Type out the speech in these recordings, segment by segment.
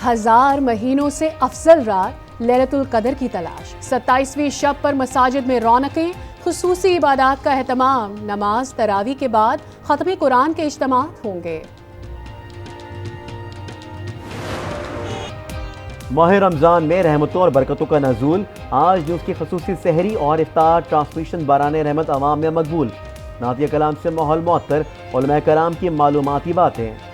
1000 महीनों से अफजल रात लैलतुल कदर की तलाश। 27वीं शब पर मसाजिद में रौनकें, खुसूसी इबादत का एहतमाम। नमाज तरावी के बाद खत्म कुरान के इज्तिमात होंगे। माह रमजान में रहमतों और बरकतों का नज़ूल। आज न्यूज़ की खसूसी सहरी और इफ्तार ट्रांसमिशन बाराने रहमत अवाम में मकबूल। नातिया कलाम से माहौल मुअत्तर, उलमा कराम की मालूमाती बातें।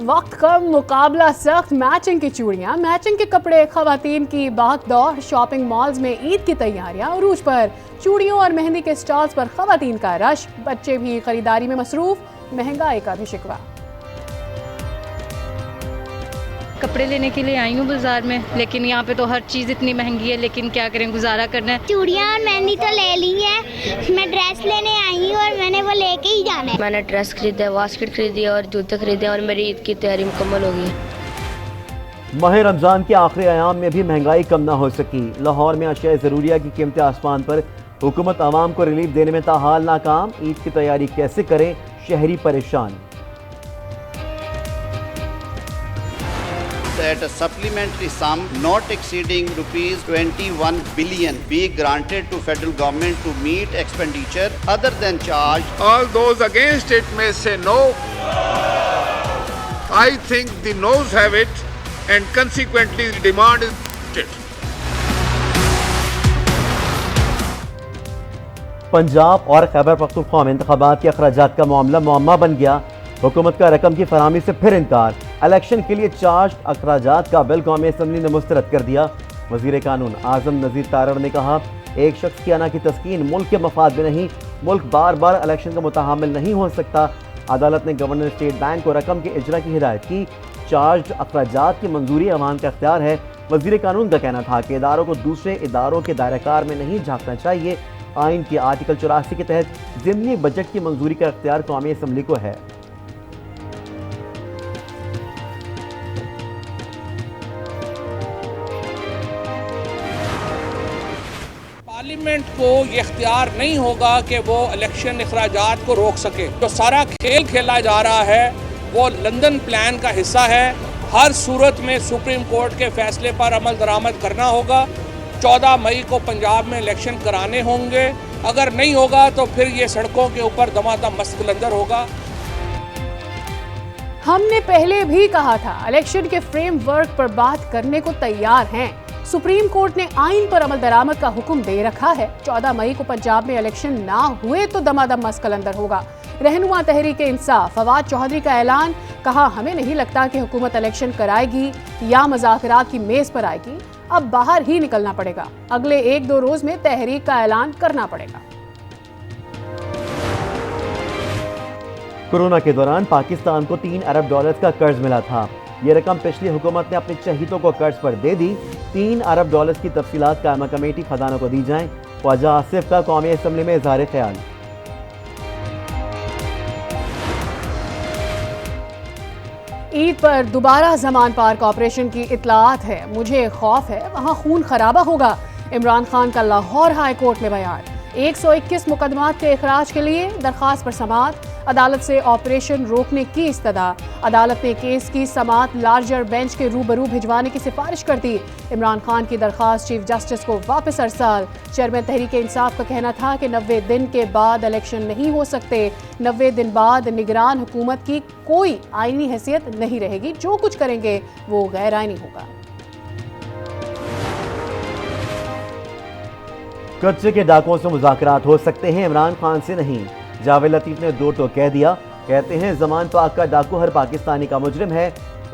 वक्त कम, मुकाबला सख्त, मैचिंग की चूड़ियां, मैचिंग के कपड़े, खवातीन की भागदौड़, शॉपिंग मॉल्स में ईद की तैयारियां उरूज पर। चूड़ियों और मेहंदी के स्टॉल्स पर खवातीन का रश, बच्चे भी खरीदारी में मसरूफ। महंगाई का भी शिकवा। कपड़े लेने के लिए आई हूँ बाजार में, लेकिन यहाँ पे तो हर चीज़ इतनी महंगी है, लेकिन क्या करें, गुजारा करना है। चूड़ियाँ और मेहंदी तो ले ली है, मैं ड्रेस लेने आई हूँ और मैंने वो लेके ही जाना है। मैंने ड्रेस खरीदा, बास्केट खरीदी और जूते खरीदे और मेरी ईद की तैयारी मुकम्मल हो गई। माह रमजान के आखिरी अयाम में भी महंगाई कम ना हो सकी। लाहौर में अशिया ज़रूरिया की कीमतें आसमान पर। हुकूमत आवाम को रिलीफ देने में ताहाल नाकाम। ईद की तैयारी कैसे करें, शहरी परेशान। That a supplementary sum not exceeding rupees 21 billion be granted to federal government to meet expenditure other than charge. All those against it may say no. I think the noes have it and consequently the demand is it. Punjab और खैबर पख्तूनख्वा में इंतखाबात के अखराजात का मामला मुअम्मा बन गया। हुकूमत का रकम की फराहमी से फिर इनकार। इलेक्शन के लिए चार्ज अखराजात का बिल कौमी असम्बली ने मुस्तरद कर दिया। वज़ीर कानून आज़म नज़ीर तारड़ ने कहा, एक शख्स की अना की तस्कीन मुल्क के मफाद में नहीं, मुल्क बार बार इलेक्शन का मुतहामिल नहीं हो सकता। अदालत ने गवर्नर स्टेट बैंक को रकम के इजरा की हिदायत की। चार्ज अखराजात की मंजूरी अवाम का इख्तियार है। वज़ीर कानून का कहना था कि इदारों को दूसरे इदारों के दायराकार में नहीं झांकना चाहिए। आइन के आर्टिकल 84 के तहत ज़िमनी बजट की मंजूरी का इख्तियार कौमी असम्बली को है। पार्लियामेंट को ये इख्तियार नहीं होगा कि वो इलेक्शन अखराजात को रोक सके। जो सारा खेल खेला जा रहा है वो लंदन प्लान का हिस्सा है। हर सूरत में सुप्रीम कोर्ट के फैसले पर अमल दरामद करना होगा। 14 मई को पंजाब में इलेक्शन कराने होंगे। अगर नहीं होगा तो फिर ये सड़कों के ऊपर दमादम मस्त कलंदर होगा। हमने पहले भी कहा था, इलेक्शन के फ्रेमवर्क पर बात करने को तैयार हैं। सुप्रीम कोर्ट ने आइन पर अमल दरामद का हुक्म दे रखा है। 14 मई को पंजाब में इलेक्शन ना हुए तो दमादम मस्त कलंदर होगा। रहनुमा तहरीक इंसाफ फवाद चौधरी का ऐलान, कहा, हमें नहीं लगता कि हुकूमत इलेक्शन कराएगी या मुज़ाकरात की मेज पर आएगी। अब बाहर ही निकलना पड़ेगा। अगले 1-2 रोज में तहरीक का ऐलान करना पड़ेगा। कोरोना के दौरान पाकिस्तान को 3 अरब डॉलर का कर्ज मिला था। ये रकम पिछली हुकूमत ने अपने चहीतों को कर्ज पर दे दी। 3 अरब डॉलर की तफसीलात कायमा कमेटी खजानों को दी जाएं। ख्वाजा आसिफ का कौमी असम्बली में इज़हार ख्याल। ईद पर दोबारा जमान पार्क ऑपरेशन की इतलात है। मुझे खौफ है वहाँ खून खराबा होगा। इमरान खान का लाहौर हाई कोर्ट में बयान। 121 मुकदमात के इखराज के लिए दरख्वास्त पर समाअत। अदालत से ऑपरेशन रोकने की इस्तदा। अदालत ने केस की समाअत लार्जर बेंच के रूबरू भिजवाने की सिफारिश कर दी। इमरान खान की दरख्वास्त चीफ जस्टिस को वापस अरसाल। चेयरमैन तहरीक इंसाफ का कहना था कि 90 दिन के बाद इलेक्शन नहीं हो सकते। 90 दिन बाद निगरान हुकूमत की कोई आईनी हैसियत नहीं रहेगी। जो कुछ करेंगे वो गैर आईनी होगा। कर्जे के डाकुओं से मुज़ाकरात हो सकते हैं, इमरान खान से नहीं। जावेद लतीफ ने 2 टोक कह दिया। कहते हैं जमान पाक का डाकू हर पाकिस्तानी का मुजरिम है।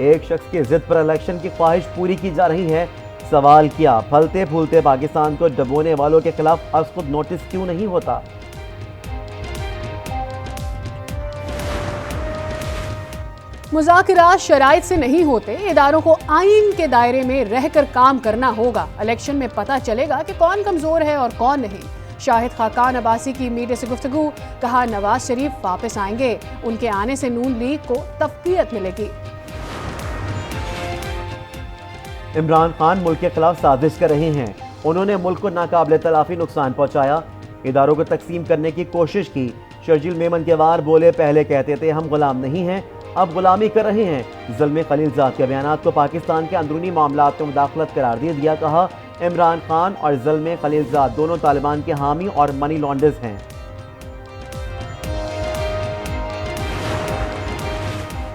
एक शख्स की जिद पर इलेक्शन की ख्वाहिश पूरी की जा रही है। सवाल किया, फलते फूलते पाकिस्तान को डबोने वालों के खिलाफ आज खुद नोटिस क्यों नहीं होता। मुज़ाकरात शराइत से नहीं होते। इदारों को आइन के दायरे में रहकर काम करना होगा। इलेक्शन में पता चलेगा कि कौन कमजोर है और कौन नहीं। शाहिद खाकान अब्बासी की मीडिया से गुफ्तगू, कहा, नवाज शरीफ वापस आएंगे। उनके आने से नून लीग को तफकीयत मिलेगी। इमरान खान मुल्क के खिलाफ साजिश कर रहे हैं। उन्होंने मुल्क को नाकाबिले तलाफी नुकसान पहुंचाया। इदारों को तकसीम करने की कोशिश की। शर्जील मेमन के वार बोले, पहले कहते थे हम गुलाम नहीं हैं, अब गुलामी कर रहे हैं। ज़ल्मे खलीलजाद के बयानात को पाकिस्तान के अंदरूनी मामलात में मुदाखलत करार दे दिया। कहा इमरान खान और ज़ल्मे खलीलजाद दोनों तालिबान के हामी और मनी लॉन्डर्स हैं।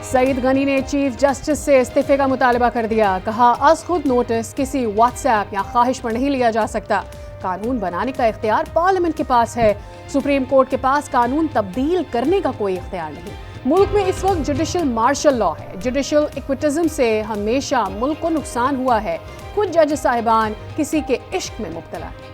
सईद गनी ने चीफ जस्टिस से इस्तीफे का मुतालबा कर दिया। कहा अज खुद नोटिस किसी व्हाट्सएप या ख्वाहिश पर नहीं लिया जा सकता। कानून बनाने का इख्तियार पार्लियामेंट के पास है। सुप्रीम कोर्ट के पास कानून तब्दील करने का कोई इख्तियार नहीं। मुल्क में इस वक्त जुडिशल मार्शल लॉ है। जुडिशल इक्विटिज्म से हमेशा मुल्क को नुकसान हुआ है। कुछ जज साहिबान किसी के इश्क में मुब्तला है।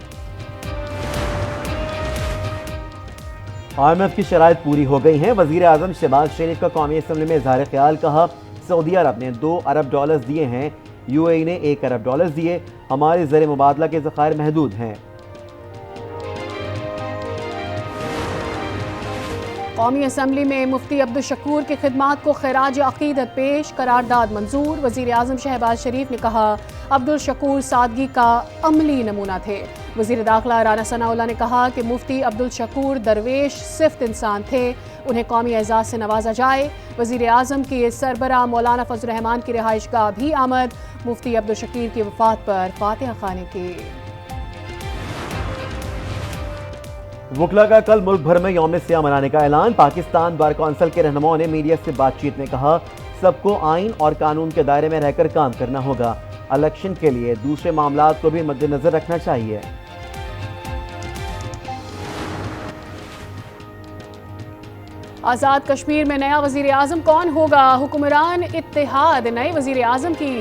IMF की शराइत पूरी हो गई हैं। वजीर आजम शहबाज शरीफ का कौमी असम्बली में इजहार ख्याल। कहा सऊदी अरब ने $2 अरब दिए हैं, UAE ने $1 अरब दिए। हमारे ज़र मुबादला के ज़खायर महदूद हैं। कौमी असम्बली में मुफ्ती अब्दुल शकूर की खिदमात को खैराज अकीदत पेश, करारदाद मंजूर। वजीर आजम शहबाज शरीफ ने कहा अब्दुल शकूर सादगी का अमली नमूना थे। वजीर दाखिला राना सनाउल्लाह ने कहा कि मुफ्ती अब्दुल शकूर दरवेश सिफ्त इंसान थे, उन्हें कौमी एजाज़ से नवाजा जाए। वजीर आजम की सरबराह मौलाना फजल रहमान की रिहाइश का भी आमद। मुफ्ती अब्दुल शकीर की वफात पर फातिहा खाने की। वकला का कल मुल्क भर में यौम सियाह मनाने का ऐलान। पाकिस्तान बार कौंसिल के रहनुमाओं ने मीडिया से बातचीत में कहा सबको आइन और कानून के दायरे में रहकर काम करना होगा। इलेक्शन के लिए दूसरे मामलात को भी मद्देनजर रखना चाहिए। आज़ाद कश्मीर में नया वजीर आजम कौन होगा? हुक्मरान इत्तेहाद नए वजीर आजम की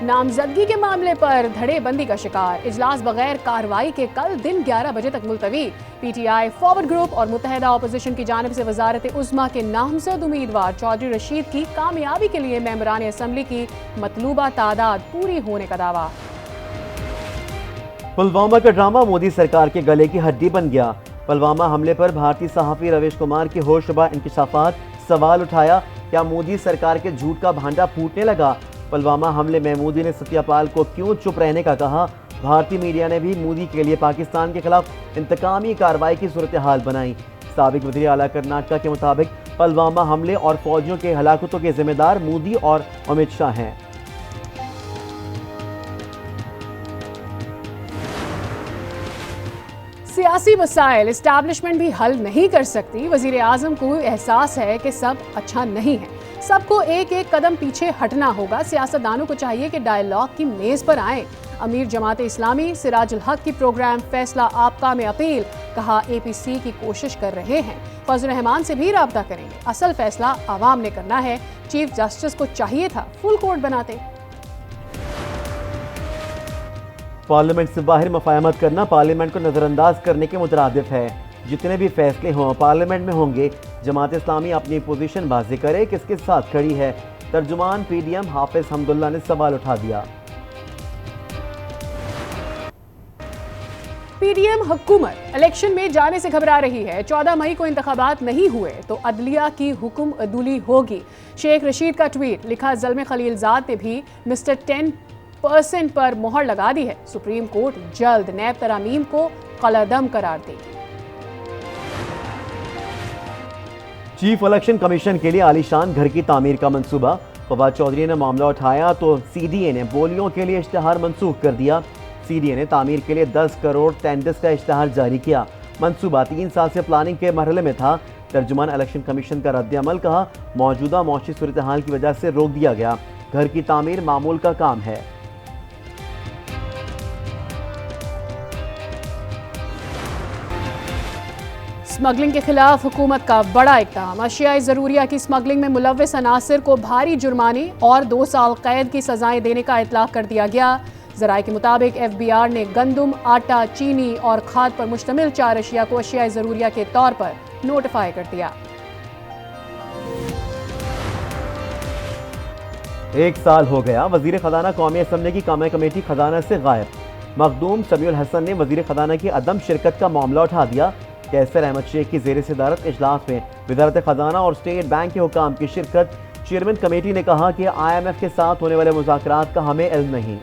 नामजदगी के मामले पर धड़ेबंदी का शिकार। इजलास बगैर कार्रवाई के कल दिन 11 बजे तक मुलतवी। PTI, फॉरवर्ड ग्रुप और मुत्तहिदा अपोजिशन की जानिब से वजारत उज़्मा के नामजद उम्मीदवार चौधरी रशीद की कामयाबी के लिए मेंबरान असम्बली की मतलूबा तादाद पूरी होने का दावा। पुलवामा का ड्रामा मोदी सरकार के गले की हड्डी बन गया। पुलवामा हमले पर भारतीय सहाफ़ी रवीश कुमार के होशरुबा इंकशाफात। सवाल उठाया क्या मोदी सरकार के झूठ का भांडा फूटने लगा? पुलवामा हमले में मोदी ने सत्यापाल को क्यों चुप रहने का कहा? भारतीय मीडिया ने भी मोदी के लिए पाकिस्तान के खिलाफ इंतकामी कार्रवाई की सूरत हाल बनाई। साबिक वज़ीर आला कर्नाटका के मुताबिक पुलवामा हमले और फौजियों के हलाकतों के जिम्मेदार मोदी और अमित शाह हैं। सियासी मसाइल इस्टेब्लिशमेंट भी हल नहीं कर सकती। वजीर आजम को एहसास है कि सब अच्छा नहीं है, सबको एक एक कदम पीछे हटना होगा। सियासतदानों को चाहिए कि डायलॉग की मेज पर आएं। अमीर जमात इस्लामी सिराजुल हक की प्रोग्राम फैसला आपका में अपील। कहा APC की कोशिश कर रहे हैं, फजल रहमान से भी राब्ता करेंगे। असल फैसला आवाम ने करना है। चीफ जस्टिस को चाहिए था फुल कोर्ट बनाते। पार्लियामेंट से बाहर मुफाहमत करना पार्लियामेंट को नज़रअंदाज करने के मुतरादिफ है। जितने भी फैसले हों पार्लियामेंट में होंगे। जमात इस्लामी अपनी पोजीशन वाज़े करे किसके साथ खड़ी है। तर्जुमान PDM हाफिज हमदुल्ला ने सवाल उठा दिया। PDM हुकूमत इलेक्शन में जाने से घबरा रही है। 14 मई को इंतखाबात नहीं हुए तो अदलिया की हुक्म अदुली होगी। शेख रशीद का ट्वीट लिखा ज़ल्मे खलीलजाद ने भी मिस्टर 10% पर मोहर लगा दी है। सुप्रीम कोर्ट जल्द नैब तरामीम को कलादम करार देगी। चीफ इलेक्शन कमीशन के लिए आलीशान घर की तामीर का मंसूबा। फवाद चौधरी ने मामला उठाया तो CDA ने बोलियों के लिए इश्तहार मंसूख कर दिया। CDA ने तामीर के लिए 10 करोड़ टेंडर्स का इश्तहार जारी किया। मंसूबा 3 साल से प्लानिंग के मरहले में था। तर्जुमान इलेक्शन कमीशन का रद्द-ए-अमल। कहा मौजूदा मौशी सूरत हाल की वजह से रोक दिया गया। घर की तामीर मामूल का काम है। स्मगलिंग के खिलाफ हुकूमत का बड़ा इक़दाम। अशियाए ज़रूरिया की स्मगलिंग में मुलव्वस अनासिर को भारी जुर्माने और 2 साल कैद की सजाएं देने का इतलाक़ कर दिया गया। ज़राए के मुताबिक FBR ने गंदम, आटा, चीनी और खाद पर मुश्तमिल 4 अशिया को अशियाए ज़रूरिया के तौर पर नोटिफाई कर दिया। 1 साल हो गया वज़ीर ख़जाना कौमी असम्बली की कामी कमेटी खजाना से गायब। मखदूम समीउल हसन ने वज़ीर ख़जाना की अदम शिरकत का मामला उठा दिया। कैसर अहमद शेख की ज़ेर सदारत इजलास में वज़ारत ख़जाना और स्टेट बैंक के हुकाम की शिरकत। चेयरमैन कमेटी ने कहा कि IMF के साथ होने वाले मुज़ाकरात का हमें इल्म नहीं।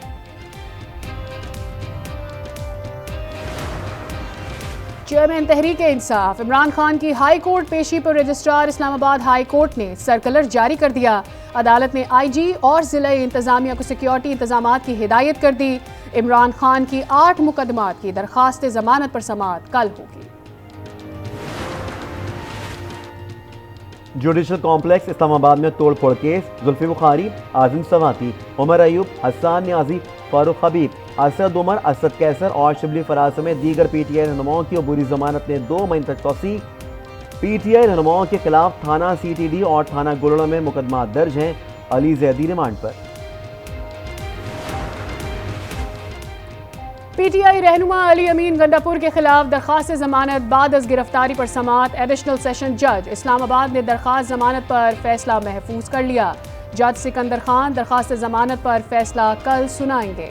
चेयरमैन तहरीक इंसाफ इमरान खान की हाई कोर्ट पेशी पर रजिस्ट्रार इस्लामाबाद हाई कोर्ट ने सर्कुलर जारी कर दिया। अदालत ने आईजी और जिला इंतजामिया को सिक्योरिटी इंतजामात की हिदायत कर दी। इमरान खान की 8 मुकदमात की दरखास्त जमानत पर समाअत कल होगी। जुडिशल कॉम्प्लेक्स इस्लामाबाद में तोड़फोड़ केस, जुल्फी बुखारी, आजिम सवाती, उमर अयूब, हसन न्याजी, फारूक हबीब, असद उमर, असद कैसर और शिबली फराज समेत दीगर पीटीआई रहनुमाओं की अबूरी जमानत ने 2 महीने तक तोसी। पीटीआई रहनुमाओं के खिलाफ थाना सीटीडी और थाना गुलड़ा में मुकदमा दर्ज हैं। अली जैदी रिमांड पर। पीटीआई रहनुमा अली अमीन गंडापुर के खिलाफ दरखास्त जमानत बाद अज गिरफ्तारी पर समाअत। एडिशनल सेशन जज इस्लामाबाद ने दरखास्त जमानत पर फैसला महफूज कर लिया। जज सिकंदर खान दरखास्त जमानत पर फैसला कल सुनाएंगे।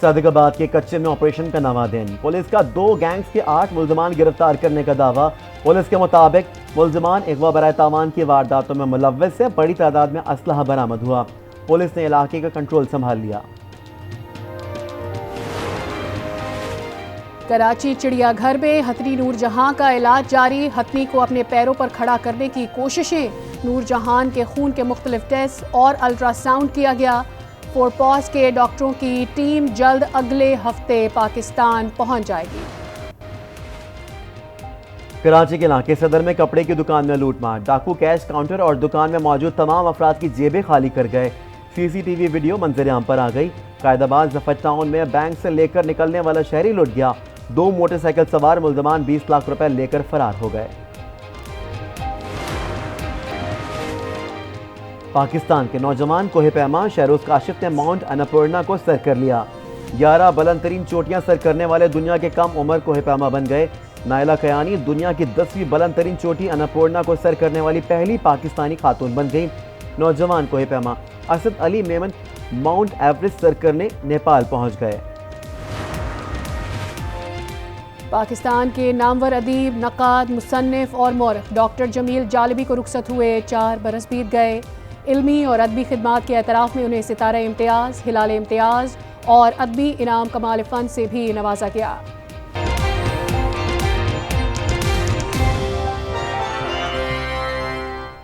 सादिकाबाद के कच्चे में ऑपरेशन का नवा दिन, पुलिस का 2 गैंग्स के 8 मुल्जमान गिरफ्तार करने का दावा। पुलिस के मुताबिक मुल्जमान अगवा बराए तावान की वारदातों में मुलव्वस से बड़ी तादाद में असलहा बरामद हुआ। पुलिस ने इलाके का कंट्रोल संभाल लिया। कराची चिड़ियाघर में हथनी नूरजहां का इलाज जारी। हथनी को अपने पैरों पर खड़ा करने की कोशिशें। नूरजहां के खून के मुख्तलिफ टेस्ट और अल्ट्रासाउंड किया गया। फोरपॉज के डॉक्टरों की टीम जल्द अगले हफ्ते पाकिस्तान पहुंच जाएगी। कराची के इलाके सदर में कपड़े की दुकान में लूटमार, डाकू कैश काउंटर और दुकान में मौजूद तमाम अफराद की जेबें खाली कर गए। सीसीटीवी वीडियो मंजर-ए-आम पर आ गई। कायदाबाद जफर टाउन में बैंक से लेकर निकलने वाला शहरी लुट गया। 2 मोटरसाइकिल सवार मुल्जमान 20 लाख रुपए लेकर फरार हो गए। पाकिस्तान के नौजवान कोहे पैमा शहरोज काशिफ ने माउंट अन्नपूर्णा को सर कर लिया। 11 बुलंद तरीन चोटियां सर करने वाले दुनिया के कम उम्र कोहे पैमा बन गए। नायला कयानी दुनिया की 10वीं बुलंद तरीन चोटी अन्नपूर्णा को सर करने वाली पहली पाकिस्तानी खातून बन गई। नौजवान कोहे पैमा असद अली मेमन माउंट एवरेस्ट सर करने नेपाल पहुंच गए। पाकिस्तान के नामवर अदीब, नक़ाद, मुसन्निफ और मौरख डॉक्टर जमील जालिबी को रुखसत हुए 4 बरस बीत गए। इल्मी और अदबी खिदमात के एतराफ़ में उन्हें सितारा इम्तियाज़, हिलाल इम्तियाज़ और अदबी इनाम कमाल फ़न से भी नवाजा गया।